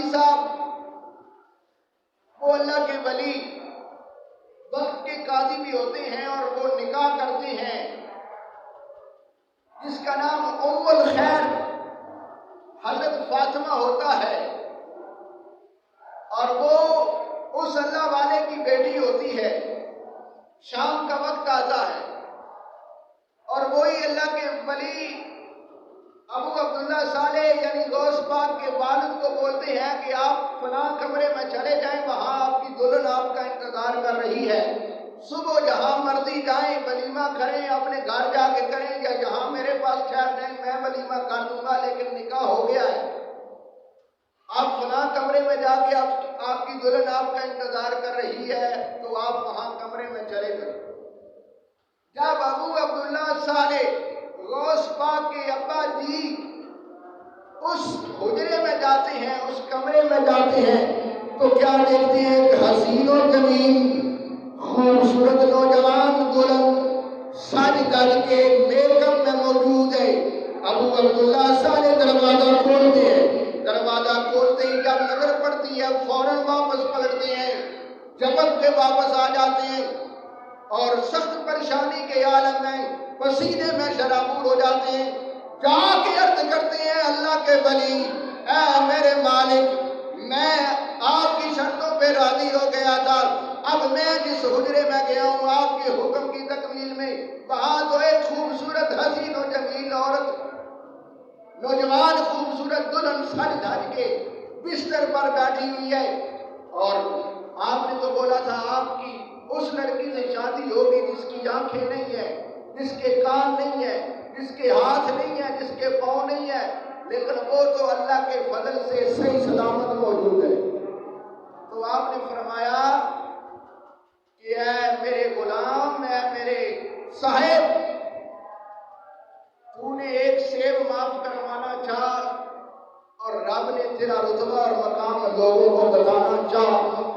قاضی صاحب وہ اللہ کے ولی وقت کے قاضی بھی ہوتے ہیں اور وہ نکاح کرتے ہیں، جس کا نام ام الخیر حضرت فاطمہ ہوتا ہے، اور وہ اس اللہ والے کی بیٹی ہوتی ہے۔ شام کا وقت آتا ہے اور وہی اللہ کے ولی ابو عبداللہ صالح یعنی غوث پاک کے والد کو بولتے ہیں کہ آپ فلاں کمرے میں چلے جائیں، وہاں آپ کی دلہن آپ کا انتظار کر رہی ہے، صبح جہاں مرضی جائیں ولیمہ کریں، اپنے گھر جا کے کریں، یا جہاں میرے پاس ٹھہر جائیں میں ولیمہ کر دوں گا، لیکن نکاح ہو گیا ہے، آپ فلاں کمرے میں جا کے آپ کی دلہن آپ کا انتظار کر رہی ہے، تو آپ وہاں کمرے میں چلے گئے۔ جب ابو عبداللہ صالح غوث پاک کے ابا جی اس حجرے میں جاتے ہیں، اس کمرے میں جاتے ہیں، تو کیا دیکھتے ہیں؟ ایک حسین و جمیل خوبصورت نوجوان دلہن سج دج کے میک اپ میں موجود ہے۔ ابو عبداللہ صالح دروازہ کھولتے ہیں، دروازہ کھولتے ہی جب نظر پڑتی ہے فوراً واپس پلٹتے ہیں، جبت پہ واپس آ جاتے ہیں اور سخت پریشانی کے عالم میں پسینے میں شرابور ہو جاتے ہیں، جا کے عرض کرتے ہیں اللہ کے ولی، اے میرے مالک، میں آپ کی شرطوں پہ راضی ہو گیا تھا، اب میں جس حجرے میں گیا ہوں آپ کے حکم کی تکمیل میں، وہاں تو ایک خوبصورت حسین و جمیل عورت، نوجوان خوبصورت دلہن سج دھج کے بستر پر بیٹھی ہوئی ہے، اور آپ نے تو بولا تھا آپ کی اس لڑکی سے شادی ہوگی جس کی آنکھیں نہیں ہیں، جس کے کان نہیں ہیں، جس کے ہاتھ نہیں ہیں، جس کے پاؤں نہیں ہیں، لیکن وہ تو اللہ کے فضل سے صحیح سلامت موجود ہے۔ تو آپ نے فرمایا کہ اے میرے غلام، اے میرے صاحب، تو نے ایک سیب معاف کروانا چاہ اور رب نے تیرا رتبہ اور مقام لوگوں کو بتانا چاہ،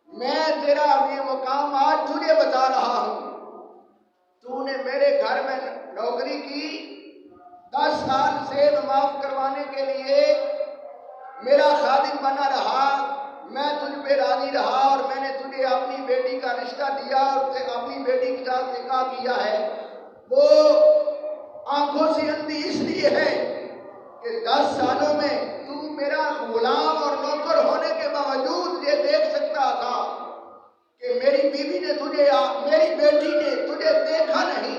میں تیرا یہ مقام آج تجھے بتا رہا ہوں۔ تو نے میرے گھر میں نوکری کی، 10 سال سیب معاف کروانے کے لیے میرا خادم بنا رہا، میں تجھ پہ راضی رہا اور میں نے تجھے اپنی بیٹی کا رشتہ دیا اور اپنی بیٹی کے ساتھ نکاح کیا ہے۔ وہ آنکھوں سے اندھی اس لیے ہے کہ 10 سالوں میں تو میرا غلام اور نوکر ہونے کے باوجود یہ دیکھ سکتا تھا کہ میری بیوی نے میری بیٹی نے تجھے دیکھا نہیں،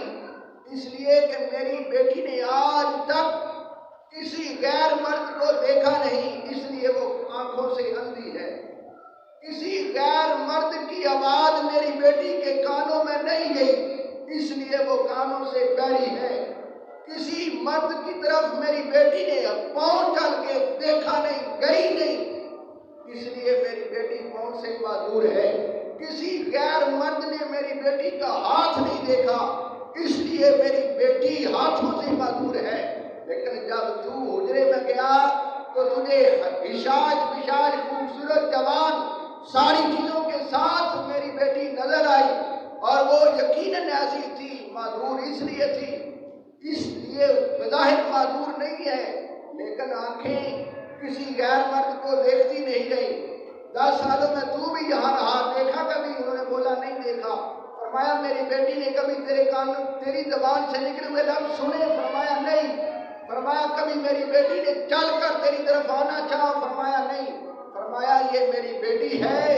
اس لیے کہ میری بیٹی نے آج تک کسی غیر مرد کو دیکھا نہیں، اس لیے وہ آنکھوں سے اندھی ہے۔ کسی غیر مرد کی آواز میری بیٹی کے کانوں میں نہیں گئی، اس لیے وہ کانوں سے بہری ہے۔ کسی مرد کی طرف میری بیٹی نے پاؤں چل کے دیکھا نہیں، گئی نہیں، اس لیے میری بیٹی پاؤں سے معذور ہے۔ کسی غیر مرد نے میری بیٹی کا ہاتھ نہیں دیکھا، اس لیے میری بیٹی ہاتھوں سے معذور ہے۔ لیکن جب تو حجرے میں گیا تو تجھے حشاش پشاش خوبصورت جوان ساری چیزوں کے ساتھ میری بیٹی نظر آئی، اور وہ یقیناً ایسی تھی، معذور اس لیے تھی، اس لیے بظاہر معذور نہیں ہے، لیکن آنکھیں کسی غیر مرد کو دیکھتی نہیں رہی۔ 10 سالوں میں تو بھی یہاں رہا، دیکھا کبھی؟ انہوں نے بولا نہیں دیکھا۔ فرمایا میری بیٹی نے کبھی تیری زبان سے نکلے ہوئے لفظ سنے؟ فرمایا نہیں۔ فرمایا کبھی میری بیٹی نے چل کر تیری طرف آنا چاہا؟ فرمایا نہیں۔ فرمایا یہ میری بیٹی ہے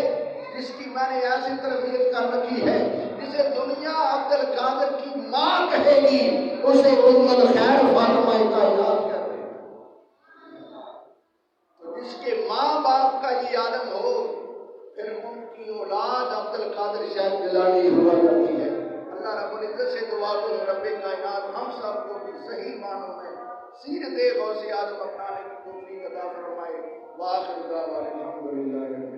جس کی میں نے ایسی تربیت کر رکھی ہے، جسے دنیا عبد القادر کی ماں کہے گی، اسے ام الخیر فاطمہ کائنات کہتے ہیں۔ تو جس کے ماں باپ کا یہ عالم ہو، پھر ان کی اولاد عبد القادر شاہ جیلانی ہوا کرتی ہے۔ اللہ رب العزت سے دعا کروں رب کائنات ہم سب کو بھی صحیح معنوں میں سیرت غوث اعظم اپنانے کی توفیق عطا فرمائے۔ وآخر دعوانا الحمدللہ۔